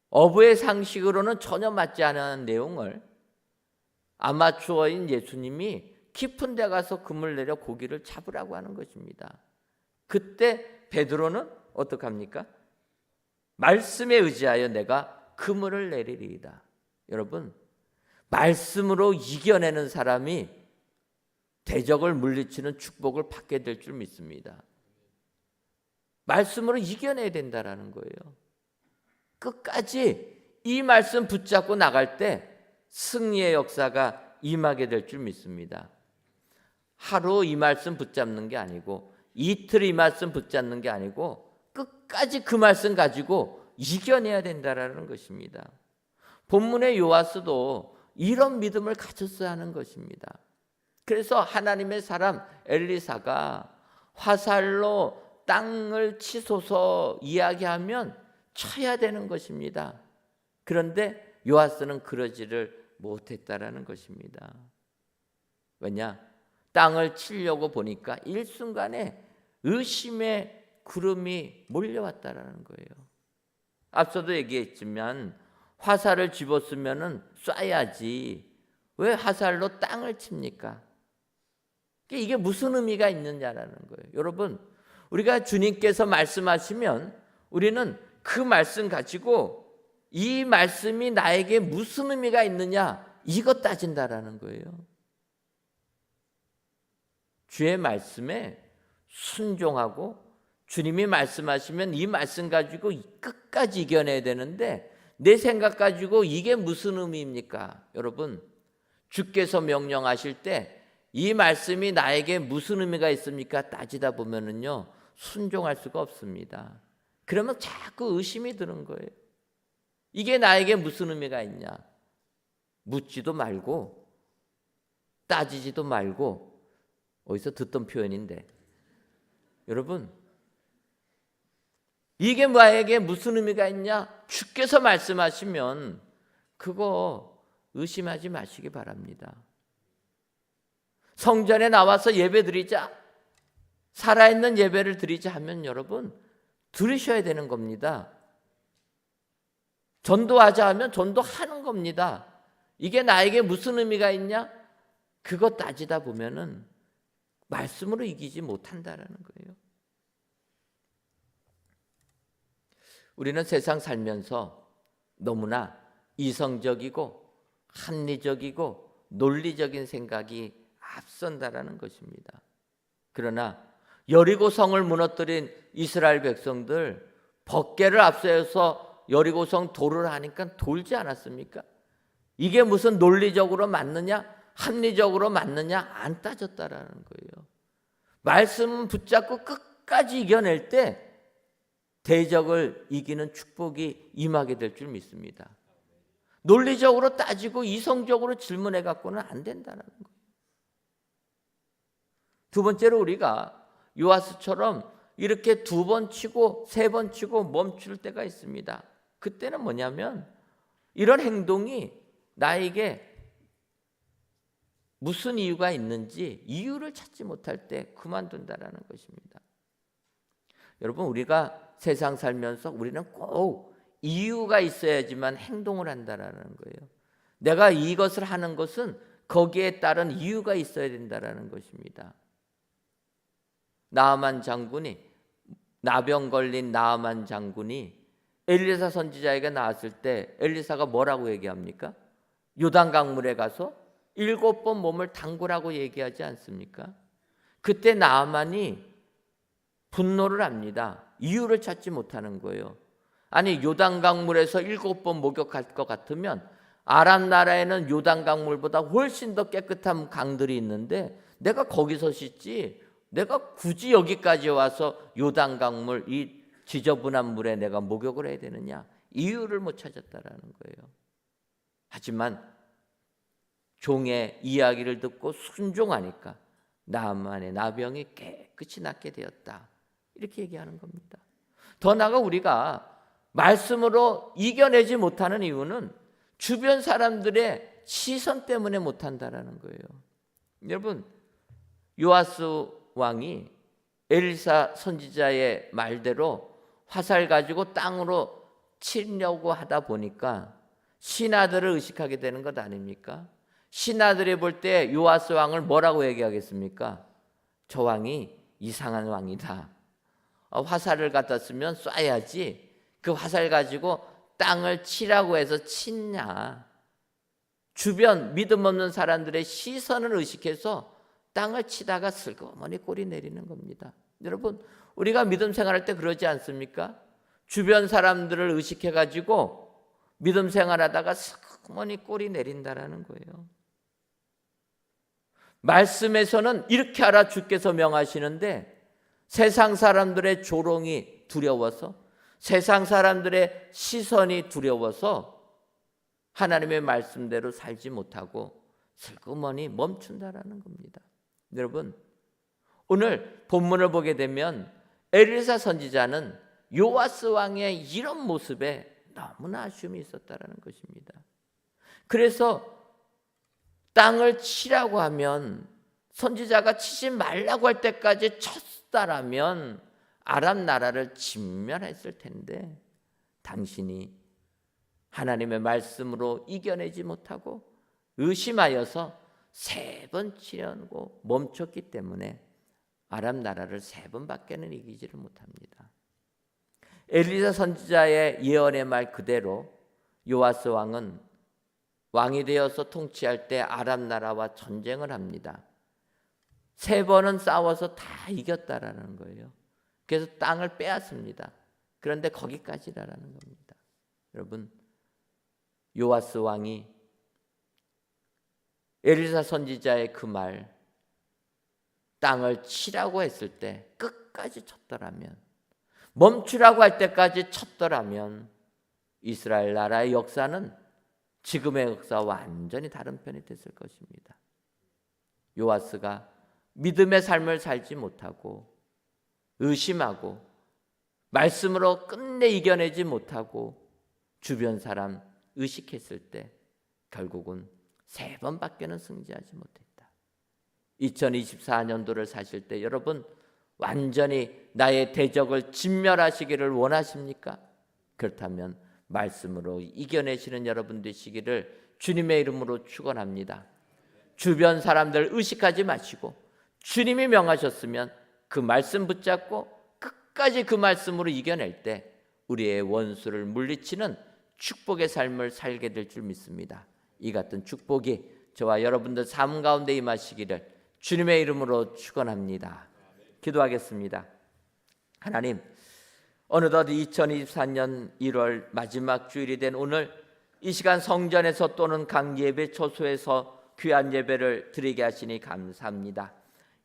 어부의 상식으로는 전혀 맞지 않은 내용을 아마추어인 예수님이 깊은 데 가서 그물 내려 고기를 잡으라고 하는 것입니다. 그때 베드로는 어떡합니까? 말씀에 의지하여 내가 그물을 내리리이다. 여러분, 말씀으로 이겨내는 사람이 대적을 물리치는 축복을 받게 될 줄 믿습니다. 말씀으로 이겨내야 된다라는 거예요. 끝까지 이 말씀 붙잡고 나갈 때 승리의 역사가 임하게 될 줄 믿습니다. 하루 이 말씀 붙잡는 게 아니고 이틀 이 말씀 붙잡는 게 아니고 끝까지 그 말씀 가지고 이겨내야 된다라는 것입니다. 본문의 요아스도 이런 믿음을 가졌어야 하는 것입니다. 그래서 하나님의 사람 엘리사가 화살로 땅을 치소서 이야기하면 쳐야 되는 것입니다. 그런데 요아스는 그러지를 못했다라는 것입니다. 왜냐? 땅을 치려고 보니까 일순간에 의심의 구름이 몰려왔다라는 거예요. 앞서도 얘기했지만 화살을 집었으면 쏴야지 왜 화살로 땅을 칩니까? 이게 무슨 의미가 있느냐라는 거예요. 여러분, 우리가 주님께서 말씀하시면 우리는 그 말씀 가지고 이 말씀이 나에게 무슨 의미가 있느냐 이것 따진다라는 거예요. 주의 말씀에 순종하고 주님이 말씀하시면 이 말씀 가지고 끝까지 이겨내야 되는데 내 생각 가지고 이게 무슨 의미입니까? 여러분, 주께서 명령하실 때 이 말씀이 나에게 무슨 의미가 있습니까? 따지다 보면은요 순종할 수가 없습니다. 그러면 자꾸 의심이 드는 거예요. 이게 나에게 무슨 의미가 있냐? 묻지도 말고 따지지도 말고 어디서 듣던 표현인데 여러분 이게 나에게 무슨 의미가 있냐? 주께서 말씀하시면 그거 의심하지 마시기 바랍니다. 성전에 나와서 예배 드리자, 살아있는 예배를 드리자 하면 여러분 들으셔야 되는 겁니다. 전도하자 하면 전도하는 겁니다. 이게 나에게 무슨 의미가 있냐? 그거 따지다 보면은 말씀으로 이기지 못한다라는 거예요. 우리는 세상 살면서 너무나 이성적이고 합리적이고 논리적인 생각이 앞선다라는 것입니다. 그러나 여리고성을 무너뜨린 이스라엘 백성들 법궤를 앞세워서 여리고성 돌을 하니까 돌지 않았습니까? 이게 무슨 논리적으로 맞느냐? 합리적으로 맞느냐? 안 따졌다라는 거예요. 말씀 붙잡고 끝까지 이겨낼 때 대적을 이기는 축복이 임하게 될 줄 믿습니다. 논리적으로 따지고 이성적으로 질문해 갖고는 안 된다는 거예요. 두 번째로 우리가 요아스처럼 이렇게 2번 치고 3번 치고 멈출 때가 있습니다. 그때는 뭐냐면 이런 행동이 나에게 무슨 이유가 있는지 이유를 찾지 못할 때 그만둔다라는 것입니다. 여러분, 우리가 세상 살면서 우리는 꼭 이유가 있어야지만 행동을 한다라는 거예요. 내가 이것을 하는 것은 거기에 따른 이유가 있어야 된다라는 것입니다. 나아만 장군이 나병 걸린 나아만 장군이 엘리사 선지자에게 나왔을 때 엘리사가 뭐라고 얘기합니까? 요단 강물에 가서 7번 몸을 담그라고 얘기하지 않습니까? 그때 나아만이 분노를 합니다. 이유를 찾지 못하는 거예요. 아니 요단 강물에서 7번 목욕할 것 같으면 아람 나라에는 요단강물보다 훨씬 더 깨끗한 강들이 있는데 내가 거기서 씻지, 내가 굳이 여기까지 와서 요단강물 이 지저분한 물에 내가 목욕을 해야 되느냐? 이유를 못 찾았다라는 거예요. 하지만 종의 이야기를 듣고 순종하니까 나만의 나병이 깨끗이 낫게 되었다. 이렇게 얘기하는 겁니다. 더 나아가 우리가 말씀으로 이겨내지 못하는 이유는 주변 사람들의 시선 때문에 못한다라는 거예요. 여러분, 요아스 왕이 엘리사 선지자의 말대로 화살 가지고 땅으로 치려고 하다 보니까 신하들을 의식하게 되는 것 아닙니까? 신하들이 볼 때 요아스 왕을 뭐라고 얘기하겠습니까? 저 왕이 이상한 왕이다. 화살을 갖다 쓰면 쏴야지 그 화살 가지고 땅을 치라고 해서 치냐. 주변 믿음 없는 사람들의 시선을 의식해서 땅을 치다가 슬그머니 꼬리 내리는 겁니다. 여러분, 우리가 믿음 생활할 때 그러지 않습니까? 주변 사람들을 의식해 가지고 믿음 생활하다가 슬그머니 꼬리 내린다라는 거예요. 말씀에서는 이렇게 하라 주께서 명하시는데 세상 사람들의 조롱이 두려워서, 세상 사람들의 시선이 두려워서 하나님의 말씀대로 살지 못하고 슬그머니 멈춘다라는 겁니다. 여러분, 오늘 본문을 보게 되면 엘리사 선지자는 요아스 왕의 이런 모습에 너무나 아쉬움이 있었다라는 것입니다. 그래서 땅을 치라고 하면, 선지자가 치지 말라고 할 때까지 쳤다라면 아람 나라를 진멸했을 텐데 당신이 하나님의 말씀으로 이겨내지 못하고 의심하여서 3번 치려고 멈췄기 때문에 아람 나라를 3번밖에는 이기지를 못합니다. 엘리사 선지자의 예언의 말 그대로 요아스 왕은 왕이 되어서 통치할 때 아람 나라와 전쟁을 합니다. 3번은 싸워서 다 이겼다라는 거예요. 그래서 땅을 빼앗습니다. 그런데 거기까지라는 겁니다. 여러분, 요아스 왕이 엘리사 선지자의 그 말, 땅을 치라고 했을 때 끝까지 쳤더라면, 멈추라고 할 때까지 쳤더라면 이스라엘 나라의 역사는 지금의 역사와 완전히 다른 편이 됐을 것입니다. 요아스가 믿음의 삶을 살지 못하고 의심하고 말씀으로 끝내 이겨내지 못하고 주변 사람 의식했을 때 결국은 3번밖에는 승리하지 못했다. 2024년도를 사실 때 여러분 완전히 나의 대적을 진멸하시기를 원하십니까? 그렇다면 말씀으로 이겨내시는 여러분 되시기를 주님의 이름으로 축원합니다. 주변 사람들 의식하지 마시고 주님이 명하셨으면 그 말씀 붙잡고 끝까지 그 말씀으로 이겨낼 때 우리의 원수를 물리치는 축복의 삶을 살게 될 줄 믿습니다. 이 같은 축복이 저와 여러분들 삶 가운데 임하시기를 주님의 이름으로 축원합니다. 기도하겠습니다. 하나님, 어느덧 2024년 1월 마지막 주일이 된 오늘 이 시간 성전에서 또는 각 예배 초소에서 귀한 예배를 드리게 하시니 감사합니다.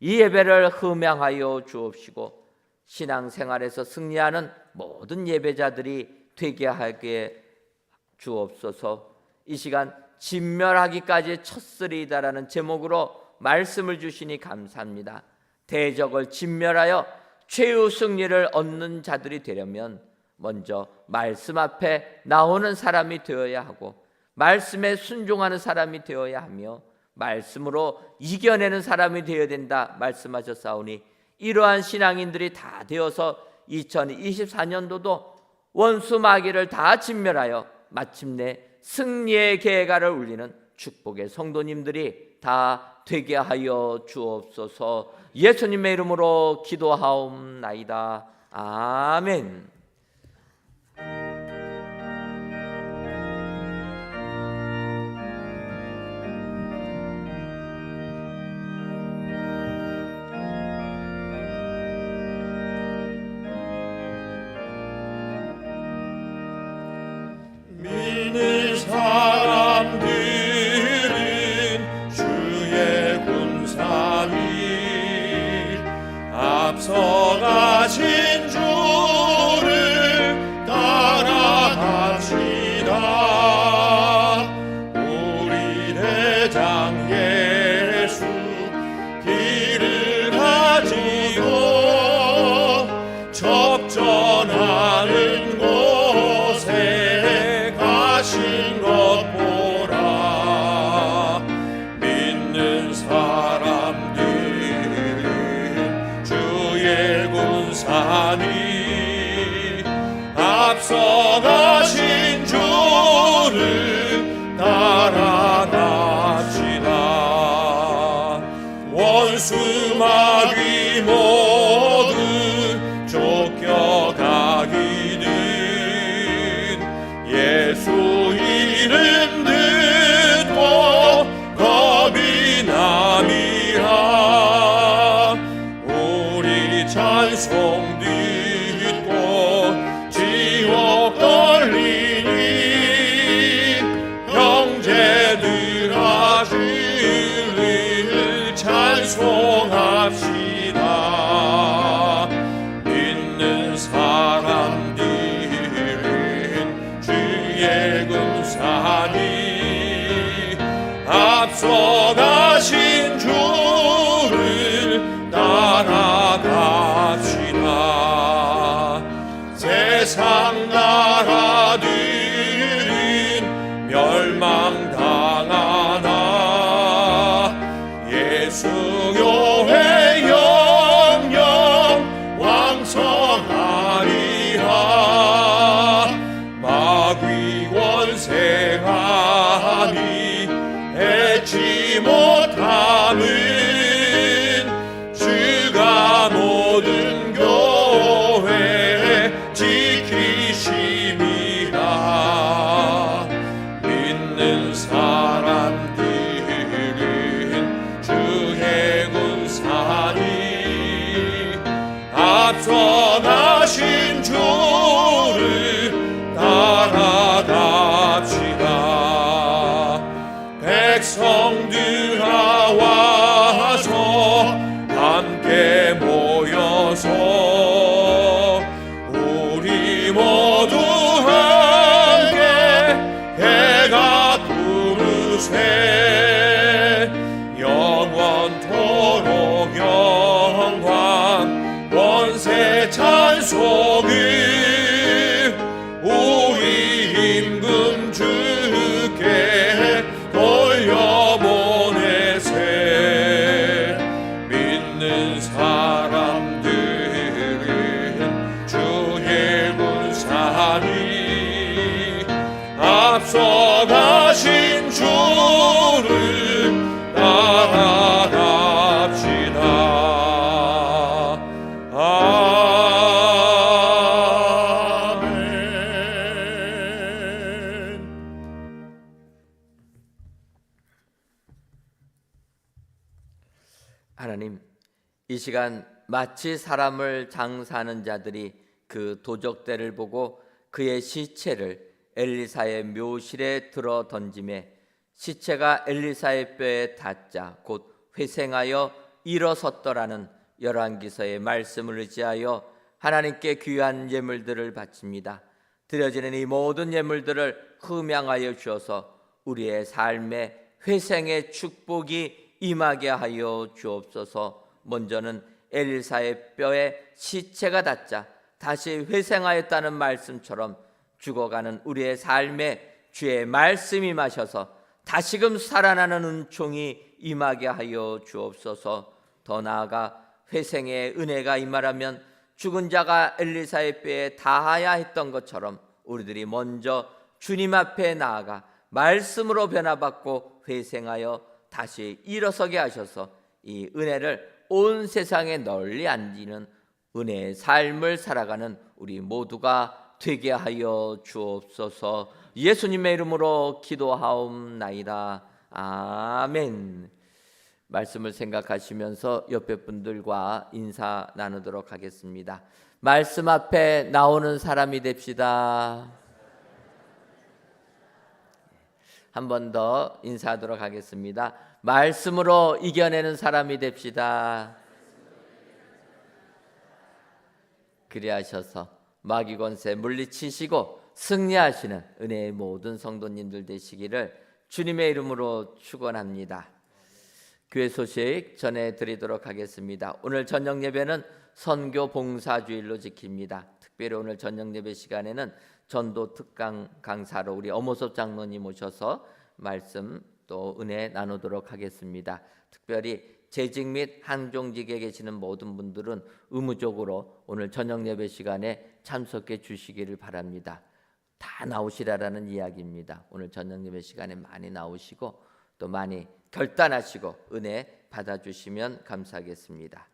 이 예배를 흠양하여 주옵시고 신앙생활에서 승리하는 모든 예배자들이 되게 하게 주옵소서. 이 시간 진멸하기까지 쳤으리이다라는 제목으로 말씀을 주시니 감사합니다. 대적을 진멸하여 최후 승리를 얻는 자들이 되려면 먼저 말씀 앞에 나오는 사람이 되어야 하고 말씀에 순종하는 사람이 되어야 하며 말씀으로 이겨내는 사람이 되어야 된다 말씀하셨사오니 이러한 신앙인들이 다 되어서 2024년도도 원수 마귀를 다 진멸하여 마침내 승리의 계가를 울리는 축복의 성도님들이 다 되게 하여 주옵소서. 예수님의 이름으로 기도하옵나이다. 아멘. 믿는 사람 앞서가신 주를 따라갑시다. 원수 마귀 모두 쫓겨가기는 예수 이름 듣고 겁이 남이라. 우리 찬송 듣고 지옥 걸리니 형제들아 주를 찬송합시다. 믿는 사람들은 주의 군사니 앞서가신 주를 따라갑시다. 세상 나라들은 멸망당하나 예수 교회 영영 왕성하리라. 마귀 원세하니 해치 못함은 주가 모든 교회 지키심이라. 믿는 사람들은 주의 군사니 앞서가신 주를 따라갑시다. 백성들아 와서 함께 모여서 우리 모두 함께 해가 부르세. 영원토록 영광 원세 찬송을 우리 임금 주께 돌려보내세. 믿는 사람들은 주의 군사니 앞서가신 주를 따라갑시다. 아멘. 하나님, 이 시간 마치 사람을 장사하는 자들이 그 도적대를 보고 그의 시체를 엘리사의 묘실에 들어 던짐에 시체가 엘리사의 뼈에 닿자 곧 회생하여 일어섰더라는 열왕기서의 말씀을 의지하여 하나님께 귀한 예물들을 바칩니다. 드려지는 이 모든 예물들을 흠양하여 주어서 우리의 삶에 회생의 축복이 임하게 하여 주옵소서. 먼저는 엘리사의 뼈에 시체가 닿자 다시 회생하였다는 말씀처럼 죽어가는 우리의 삶에 주의 말씀이 임하셔서 다시금 살아나는 은총이 임하게 하여 주옵소서. 더 나아가 회생의 은혜가 임하라면 죽은 자가 엘리사의 뼈에 닿아야 했던 것처럼 우리들이 먼저 주님 앞에 나아가 말씀으로 변화받고 회생하여 다시 일어서게 하셔서 이 은혜를 온 세상에 널리 안지는 은혜의 삶을 살아가는 우리 모두가 되게 하여 주옵소서. 예수님의 이름으로 기도하옵나이다. 아멘. 말씀을 생각하시면서 옆에 분들과 인사 나누도록 하겠습니다. 말씀 앞에 나오는 사람이 됩시다. 한 번 더 인사하도록 하겠습니다. 말씀으로 이겨내는 사람이 됩시다. 그리하셔서 마귀 권세 물리치시고 승리하시는 은혜의 모든 성도님들 되시기를 주님의 이름으로 축원합니다. 교회 소식 전해드리도록 하겠습니다. 오늘 저녁 예배는 선교 봉사주일로 지킵니다. 특별히 오늘 저녁 예배 시간에는 전도 특강 강사로 우리 엄호섭 장로님 오셔서 말씀 또 은혜 나누도록 하겠습니다. 특별히 재직 및 항종직에 계시는 모든 분들은 의무적으로 오늘 저녁 예배 시간에 참석해 주시기를 바랍니다. 다 나오시라라는 이야기입니다. 오늘 저녁 예배 시간에 많이 나오시고 또 많이 결단하시고 은혜 받아주시면 감사하겠습니다.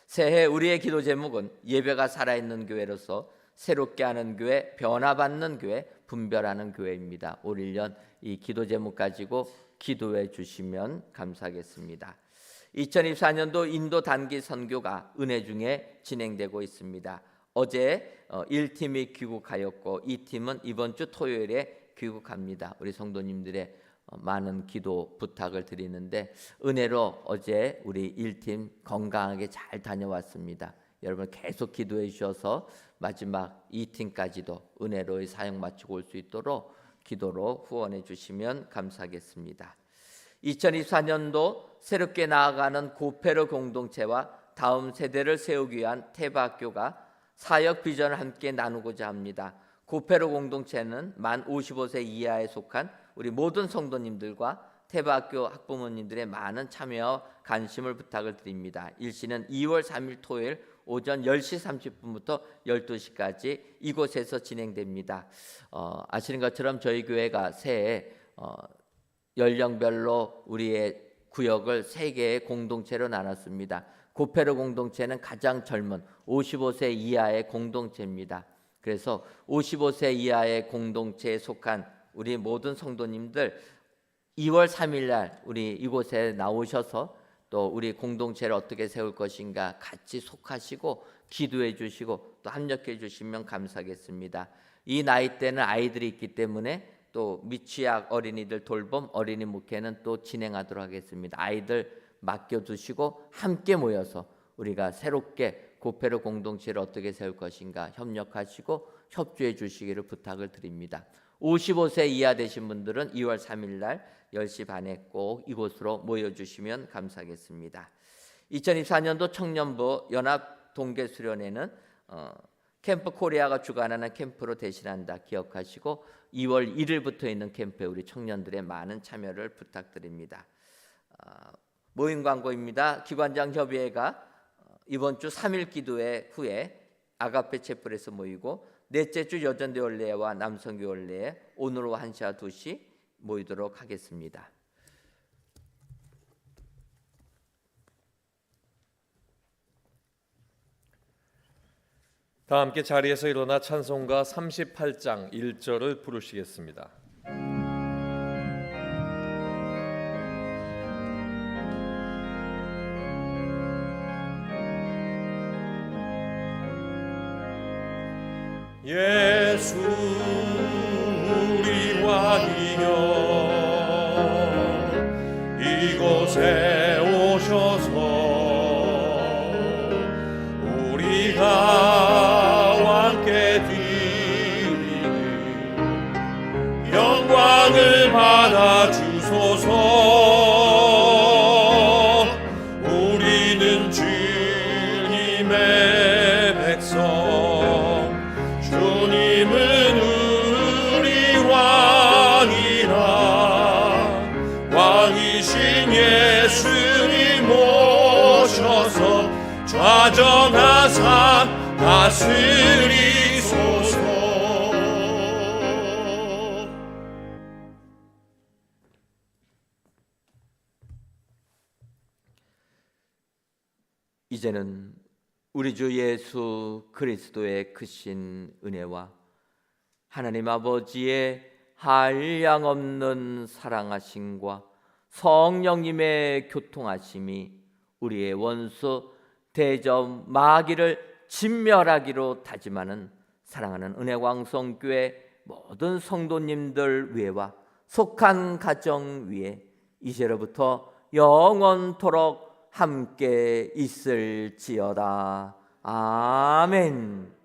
새해 우리의 기도 제목은 예배가 살아있는 교회로서 새롭게 하는 교회, 변화받는 교회, 분별하는 교회입니다. 올 1년 이 기도 제목 가지고 기도해 주시면 감사하겠습니다. 2024년도 인도 단기 선교가 은혜 중에 진행되고 있습니다. 어제 1팀이 귀국하였고 2팀은 이번 주 토요일에 귀국합니다. 우리 성도님들의 많은 기도 부탁을 드리는데 은혜로 어제 우리 1팀 건강하게 잘 다녀왔습니다. 여러분 계속 기도해 주셔서 마지막 2팀까지도 은혜로의 사역 마치고 올 수 있도록 기도로 후원해 주시면 감사하겠습니다. 2024년도 새롭게 나아가는 고페르 공동체와 다음 세대를 세우기 위한 태바학교가 사역 비전을 함께 나누고자 합니다. 고페르 공동체는 만 55세 이하에 속한 우리 모든 성도님들과 태바학교 학부모님들의 많은 참여와 관심을 부탁을 드립니다. 일시는 2월 3일 토요일 오전 10시 30분부터 12시까지 이곳에서 진행됩니다. 아시는 것처럼 저희 교회가 새해 연령별로 우리의 구역을 3개의 공동체로 나눴습니다. 고페르 공동체는 가장 젊은 55세 이하의 공동체입니다. 그래서 55세 이하의 공동체에 속한 우리 모든 성도님들 2월 3일 날 우리 이곳에 나오셔서 또 우리 공동체를 어떻게 세울 것인가 같이 속하시고 기도해 주시고 또 협력해 주시면 감사하겠습니다. 이 나이 때는 아이들이 있기 때문에 또 미취학 어린이들 돌봄 어린이 목회는 또 진행하도록 하겠습니다. 아이들 맡겨두시고 함께 모여서 우리가 새롭게 고페르 공동체를 어떻게 세울 것인가 협력하시고 협조해 주시기를 부탁을 드립니다. 55세 이하 되신 분들은 2월 3일 날 10시 반에 꼭 이곳으로 모여주시면 감사하겠습니다. 2024년도 청년부 연합 동계수련회는 캠프 코리아가 주관하는 캠프로 대신한다 기억하시고 2월 1일부터 있는 캠프에 우리 청년들의 많은 참여를 부탁드립니다. 모임 광고입니다. 기관장 협의회가 이번 주 3일 기도회 후에 아가페 채플에서 모이고 넷째 주 여전대 원례와 남성교 원례에 오늘 오후 1시와 2시 모이도록 하겠습니다. 다 함께 자리에서 일어나 찬송가 38장 1절을 부르시겠습니다. 예수 우리 왕이여 이곳에 오셔서 우리가 왕께 드리는 영광을 받아 주소서. 우리는 주님의 백성 주님은 우리 왕이라 왕이신 예수님 모셔서 좌정하사 다스리소서. 이제는 우리 주 예수 그리스도의 크신 은혜와 하나님 아버지의 한량없는 사랑하심과 성령님의 교통하심이 우리의 원수 대적 마귀를 진멸하기로 다짐하는 사랑하는 은혜광성교회 모든 성도님들 위에와 속한 가정 위에 이제로부터 영원토록 함께 있을지어다. 아멘.